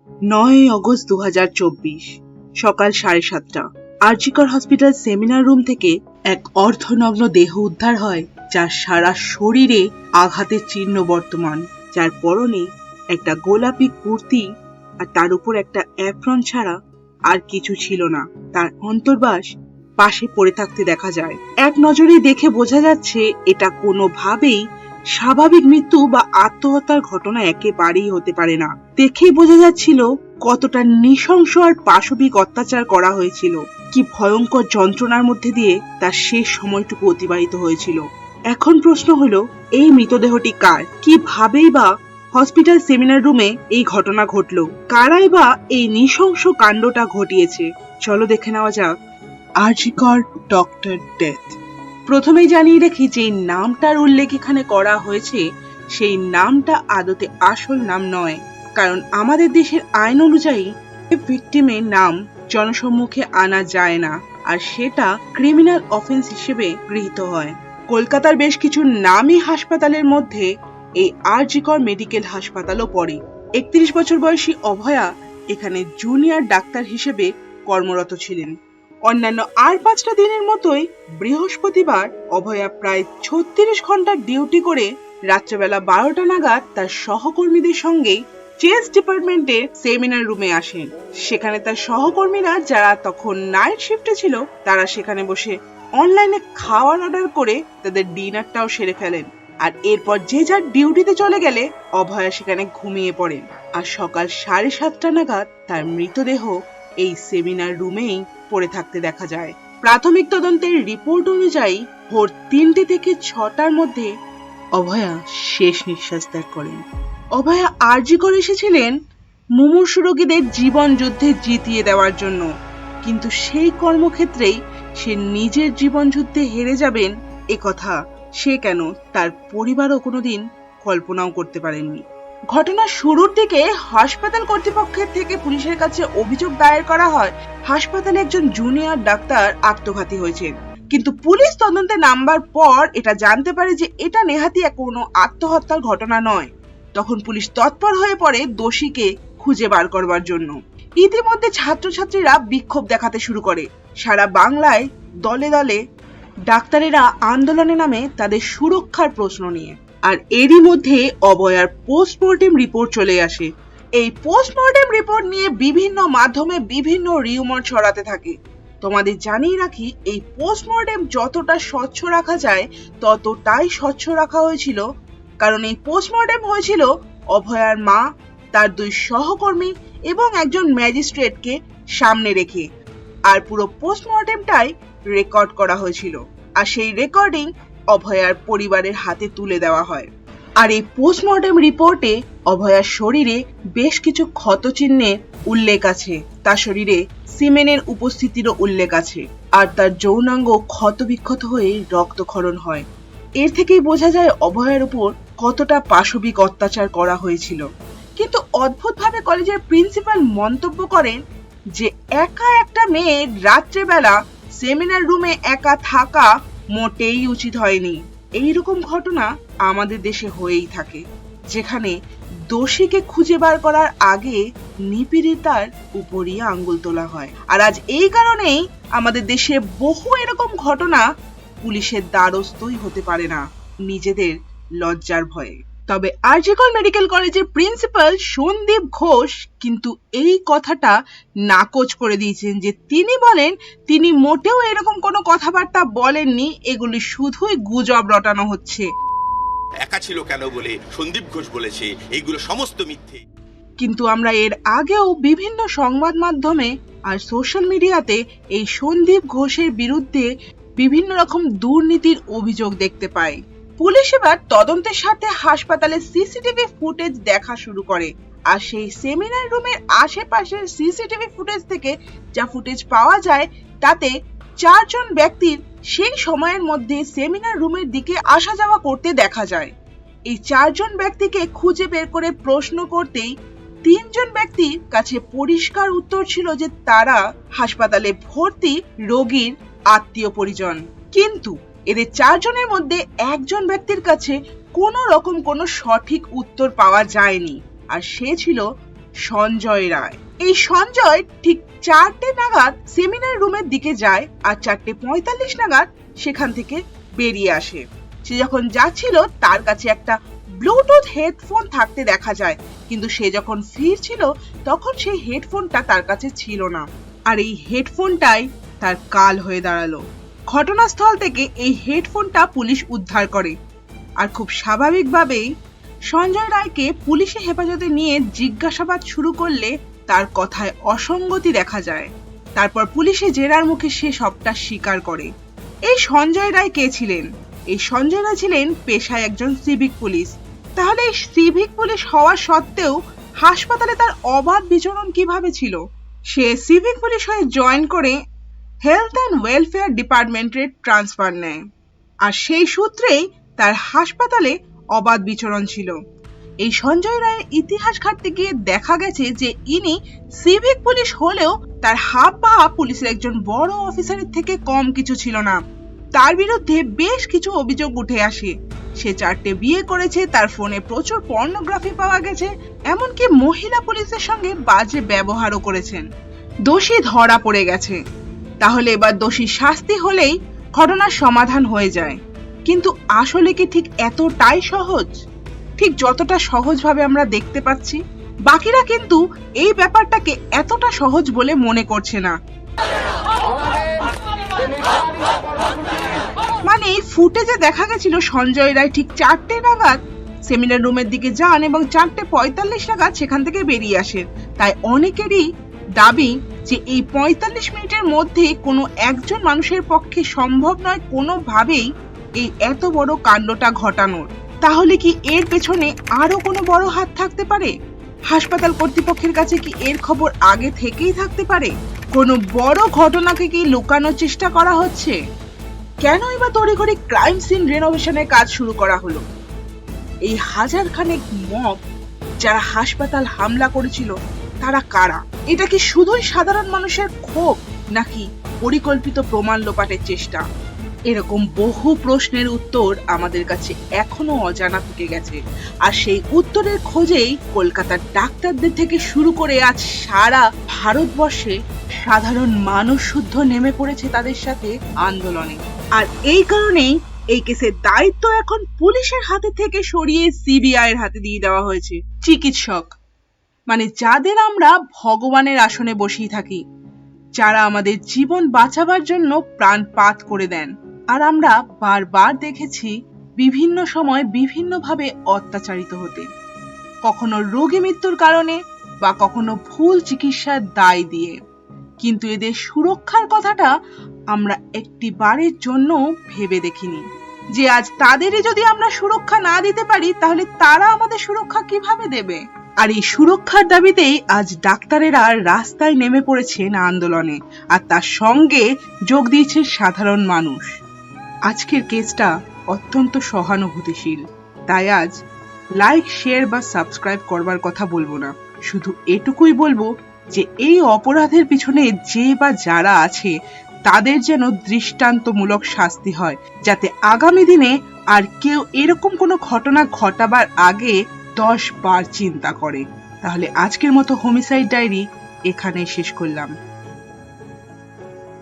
9 August 2024 সকাল 7:30 আর.জি. কর hospital seminar room থেকে এক অর্ধনগ্ন দেহ উদ্ধার হয়, যার সারা শরীরে আঘাতের চিহ্ন বর্তমান, যার পরনে একটা গোলাপি কুর্তি আর তার উপর একটা অ্যাপ্রন ছাড়া আর কিছু ছিল না। তার অন্তর্বাস পাশে পড়ে থাকতে দেখা যায়। এক নজরে দেখে বোঝা যাচ্ছে এটা কোনোভাবেই স্বাভাবিক মৃত্যু বা আত্মহত্যার ঘটনা একেবারেই হতে পারে না। দেখেই বোঝা যাচ্ছিল কতটা নৃশংস আর পাশবিক অত্যাচার করা হয়েছিল, কি ভয়ঙ্কর যন্ত্রণার মধ্যে দিয়ে তার শেষ সময়টুকু অতিবাহিত হয়েছিল। এখন প্রশ্ন হলো, এই মৃতদেহটি কার? কিভাবেই বা হসপিটাল সেমিনার রুমে এই ঘটনা ঘটলো? কারাই বা এই নৃশংস কাণ্ডটা ঘটিয়েছে? চলো দেখে নেওয়া যাক আর.জি. কর ডক্টর ডেথ। প্রথমেই জানিয়ে রাখি, যে নামটার উল্লেখ এখানে করা হয়েছে সেই নামটা আদতে আসল নাম নয়, কারণ আমাদের দেশের আইন অনুযায়ী ভিকটিমের নাম জনসম্মুখে আনা যায় না, আর সেটা ক্রিমিনাল অফেন্স হিসেবে গৃহীত হয়। কলকাতার বেশ কিছু নামী হাসপাতালের মধ্যে এই আর.জি. কর মেডিকেল হাসপাতালও পড়ে। 31 বছর বয়সী অভয়া এখানে জুনিয়র ডাক্তার হিসেবে কর্মরত ছিলেন। অন্যান্য আর 5টা দিনের মতোই বৃহস্পতিবার অভয়া প্রায় 36 ঘন্টার ডিউটি করে রাত্রেবেলা 12টা নাগাদ তার সহকর্মীদের সঙ্গে চেস্ট ডিপার্টমেন্টের সেমিনার রুমে আসেন। সেখানে তার সহকর্মীরা, যারা তখন নাইট শিফটে ছিল, তারা সেখানে বসে অনলাইনে খাওয়ার অর্ডার করে তাদের ডিনারটাও সেরে ফেলেন। আর এরপর যে যার ডিউটিতে চলে গেলে অভয়া সেখানে ঘুমিয়ে পড়েন। আর সকাল 7:30 নাগাদ তার মৃতদেহ এই সেমিনার রুমেই পড়ে থাকতে দেখা যায়। প্রাথমিক তদন্তের রিপোর্ট অনুযায়ী ভোর 3টে থেকে 6টার মধ্যে অভয়া শেষ নিঃশ্বাস ত্যাগ করেন। অভয়া আর.জি. করে এসেছিলেন মুমূর্ষু রোগীদের জীবন যুদ্ধে জিতিয়ে দেওয়ার জন্য, কিন্তু সেই কর্মক্ষেত্রেই সে নিজের জীবন যুদ্ধে হেরে যাবেন একথা সে কেন তার পরিবারও কোনোদিন কল্পনাও করতে পারেননি। ঘটনার শুরুর দিকে হাসপাতাল কর্তৃপক্ষের থেকে পুলিশের কাছে অভিযোগ দায়ের করা হয় হাসপাতালে একজন জুনিয়র ডাক্তার আত্মঘাতী হয়েছেন, কিন্তু পুলিশ তদন্তে নামবার পর এটা জানতে পারে যে এটা নেহাতি কোনো আত্মহত্যার ঘটনা নয়। তখন পুলিশ তৎপর হয়ে পড়ে দোষীকে খুঁজে বার করবার জন্য। ইতিমধ্যে ছাত্রছাত্রীরা বিক্ষোভ দেখাতে শুরু করে। সারা বাংলায় দলে দলে ডাক্তারেরা আন্দোলনে নামে তাদের সুরক্ষার প্রশ্ন নিয়ে। আর এরই মধ্যে অভয়ার পোস্টমর্টেম রিপোর্ট চলে আসে। এই পোস্টমর্টেম রিপোর্ট নিয়ে বিভিন্ন মাধ্যমে বিভিন্ন রিউমার ছড়াতে থাকে। তোমাদের জানিয়ে রাখি, এই পোস্টমর্টেম যতটা স্বচ্ছ রাখা যায় ততটাই স্বচ্ছ রাখা হয়েছিল, কারণ এই পোস্টমর্টেম হয়েছিল অভয়ার মা, তার 2 সহকর্মী এবং একজন ম্যাজিস্ট্রেটকে সামনে রেখে। আর পুরো পোস্টমর্টেমটাই রেকর্ড করা হয়েছিল, আর সেই রেকর্ডিং অভয়ার পরিবারের হাতে তুলে দেওয়া হয়। আর এই পোস্টমর্টেম রিপোর্টে অভয়ার শরীরে বেশ কিছু ক্ষতচিহ্নের উল্লেখ আছে, তার শরীরে সিমেনের উপস্থিতিরও উল্লেখ আছে, আর তার যৌনাঙ্গ ক্ষতবিক্ষত হয়ে রক্তক্ষরণ হয়। এর থেকেই বোঝা যায় অভয়ার উপর কতটা পাশবিক অত্যাচার করা হয়েছিল। কিন্তু অদ্ভুতভাবে কলেজের প্রিন্সিপাল মন্তব্য করেন যে একা একটা মেয়ে রাত্রেবেলা সেমিনার রুমে একা থাকা মোটেই উচিত হয়নি। এইরকম ঘটনা আমাদের দেশে হয়েই থাকে, যেখানে দোষীকে খুঁজে বার করার আগে নিপীড়িতার উপরই আঙ্গুল তোলা হয়। আর আজ এই কারণেই আমাদের দেশে বহু এরকম ঘটনা পুলিশের দ্বারস্থই হতে পারে না, নিজেদের লজ্জার ভয়ে। তবে আর.জি. কর মেডিকেল কলেজের প্রিন্সিপাল সন্দীপ ঘোষ কিন্তু এই কথাটা নাকচ করে দিয়েছেন, যে তিনি বলেন তিনি মোটেও এরকম কোনো কথাবার্তা বলেননি, এগুলি শুধুই গুজব রটানো হচ্ছে। একা ছিল কেন বলে সন্দীপ ঘোষ বলেছে, এইগুলো সমস্ত মিথ্যে। কিন্তু আমরা এর আগেও বিভিন্ন সংবাদ মাধ্যমে আর সোশ্যাল মিডিয়াতে এই সন্দীপ ঘোষের বিরুদ্ধে বিভিন্ন রকম দুর্নীতির অভিযোগ দেখতে পাই। পুলিশ এবার তদন্তের সাথে হাসপাতালের সিসিটিভি ফুটেজ দেখা শুরু করে, আর সেই সেমিনার রুমের আশেপাশের সিসিটিভি ফুটেজ থেকে যা ফুটেজ পাওয়া যায় তাতে 4 জন ব্যক্তির সেই সময়ের মধ্যে সেমিনার রুমের দিকে আসা যাওয়া করতে দেখা যায়। এই 4 জন ব্যক্তিকে খুঁজে বের করে প্রশ্ন করতেই 3 জন ব্যক্তির কাছে পরিষ্কার উত্তর ছিল যে তারা হাসপাতালে ভর্তি রোগীর আত্মীয় পরিজন, কিন্তু এদের 4 জনের মধ্যে একজন ব্যক্তির কাছে কোনো রকম কোনো সঠিক উত্তর পাওয়া যায়নি, আর সে ছিল সঞ্জয় রায়। এই সঞ্জয় ঠিক 4টে নাগাদ সেমিনার রুমের দিকে যায় আর 4:45 নাগাদ সেখান থেকে বেরিয়ে আসে। সে যখন যাচ্ছিল তার কাছে একটা ব্লুটুথ হেডফোন থাকতে দেখা যায়, কিন্তু সে যখন ফিরছিল তখন সেই হেডফোনটা তার কাছে ছিল না, আর এই হেডফোনটাই তার কাল হয়ে দাঁড়ালো। ঘটনাস্থল থেকে এই হেডফোনটা পুলিশ উদ্ধার করে, আর খুব স্বাভাবিকভাবেই সঞ্জয় রায়কে পুলিশে হেফাজতে নিয়ে জিজ্ঞাসাবাদ শুরু করলে তার কথায় অসঙ্গতি দেখা যায়। তারপর পুলিশে জেরার মুখে সে সবটা স্বীকার করে। এই সঞ্জয় রায় কে ছিলেন? এই সঞ্জয় রায় ছিলেন পেশায় একজন সিভিক পুলিশ। তাহলে এই সিভিক পুলিশ হওয়া সত্ত্বেও হাসপাতালে তার অবাধ বিচরণ কিভাবে ছিল? সে সিভিক পুলিশ হয়ে জয়েন করে হেলথ অ্যান্ড ওয়েলফেয়ার ডিপার্টমেন্টের ট্রান্সফার নেয়, আর সেই সূত্রেই তার হাসপাতালে অবাধ বিচরণ ছিল। এই সঞ্জয় রায়ের ইতিহাস ঘাঁটতে গিয়ে দেখা গেছে যে ইনি সিভিক পুলিশ হলেও তার হাব ভাব পুলিশের একজন বড় অফিসারের থেকে কম কিছু ছিল না। তার বিরুদ্ধে বেশ কিছু অভিযোগ উঠে আসে। সে 4টে বিয়ে করেছে, তার ফোনে প্রচুর পর্নোগ্রাফি পাওয়া গেছে, এমনকি মহিলা পুলিশের সঙ্গে বাজে ব্যবহারও করেছেন। দোষী ধরা পড়ে গেছে। তাহলে এবার দোষী শাস্তি হলেই ঘটনার সমাধান হয়ে যায়। কিন্তু আসলে কি ঠিক এতটাই সহজ? ঠিক যতটা সহজভাবে আমরা দেখতে পাচ্ছি, বাকিরা কিন্তু এই ব্যাপারটাকে এতটা সহজ বলে মনে করছে না। মানে ফুটেজে দেখা গেছিল সঞ্জয় রায় ঠিক 4টে নাগাদ সেমিনার রুমের দিকে যান এবং 4:45 নাগাদ সেখান থেকে বেরিয়ে আসেন। তাই অনেকেরই দাবি যে এই 45 মিনিটের মধ্যে কোনো একজন মানুষের পক্ষে সম্ভব নয় কোনোভাবেই এই এত বড় কাণ্ডটা ঘটানোর। তাহলে কি এর পেছনে আরো কোনো বড় হাত থাকতে পারে? হাসপাতাল কর্তৃপক্ষের কাছে কি এর খবর আগে থেকেই থাকতে পারে? কোনো বড় ঘটনাকে কি লুকানোর চেষ্টা করা হচ্ছে? কেনই বা তড়িঘড়ি ক্রাইম সিন রেনোভেশনের কাজ শুরু করা হলো? এই হাজার খানেক মব যারা হাসপাতাল হামলা করেছিল তারা কারা? এটা কি শুধুই সাধারণ মানুষের ক্ষোভ, নাকি পরিকল্পিত প্রমাণ লোপাটের চেষ্টা? এরকম বহু প্রশ্নের উত্তর আমাদের কাছে এখনো অজানা থেকে গেছে, আর সেই উত্তরের খোঁজেই কলকাতার ডাক্তারদের থেকে শুরু করে আজ সারা ভারতবর্ষে সাধারণ মানুষ শুদ্ধ নেমে পড়েছে তাদের সাথে আন্দোলনে। আর এই কারণেই এই কেসের দায়িত্ব এখন পুলিশের হাতে থেকে সরিয়ে সিবিআই এর হাতে দিয়ে দেওয়া হয়েছে। চিকিৎসক মানে যাদের আমরা ভগবানের আসনে বসিয়ে থাকি, যারা আমাদের জীবন বাঁচাবার জন্য প্রাণপাত করে দেন, আর আমরা বারবার দেখেছি বিভিন্ন সময় বিভিন্নভাবে অত্যাচারিত হতে, কখনো রোগী মৃত্যুর কারণে বা কখনো ভুল চিকিৎসার দায় দিয়ে। কিন্তু এদের সুরক্ষার কথাটা আমরা একটি বারের জন্য ভেবে দেখিনি যে আজ তাদেরই যদি আমরা সুরক্ষা না দিতে পারি তাহলে তারা আমাদের সুরক্ষা কিভাবে দেবে? আর এই সুরক্ষার দাবিতেই আজ ডাক্তারেরা রাস্তায় নেমে পড়েছেন আন্দোলনে, আর তার সঙ্গে যোগ দিয়েছে সাধারণ মানুষ। আজকের কেসটা অত্যন্ত সহানুভূতিশীল, তাই আজ লাইক, শেয়ার বা সাবস্ক্রাইব করবার কথা বলবো না। শুধু এটুকুই বলবো যে এই অপরাধের পিছনে যে বা যারা আছে তাদের যেন দৃষ্টান্তমূলক শাস্তি হয়, যাতে আগামী দিনে আর কেউ এরকম কোনো ঘটনা ঘটাবার আগে 10 বার চিন্তা করে। তাহলে আজকের মতো হোমিসাইড ডায়েরি এখানেই শেষ করলাম।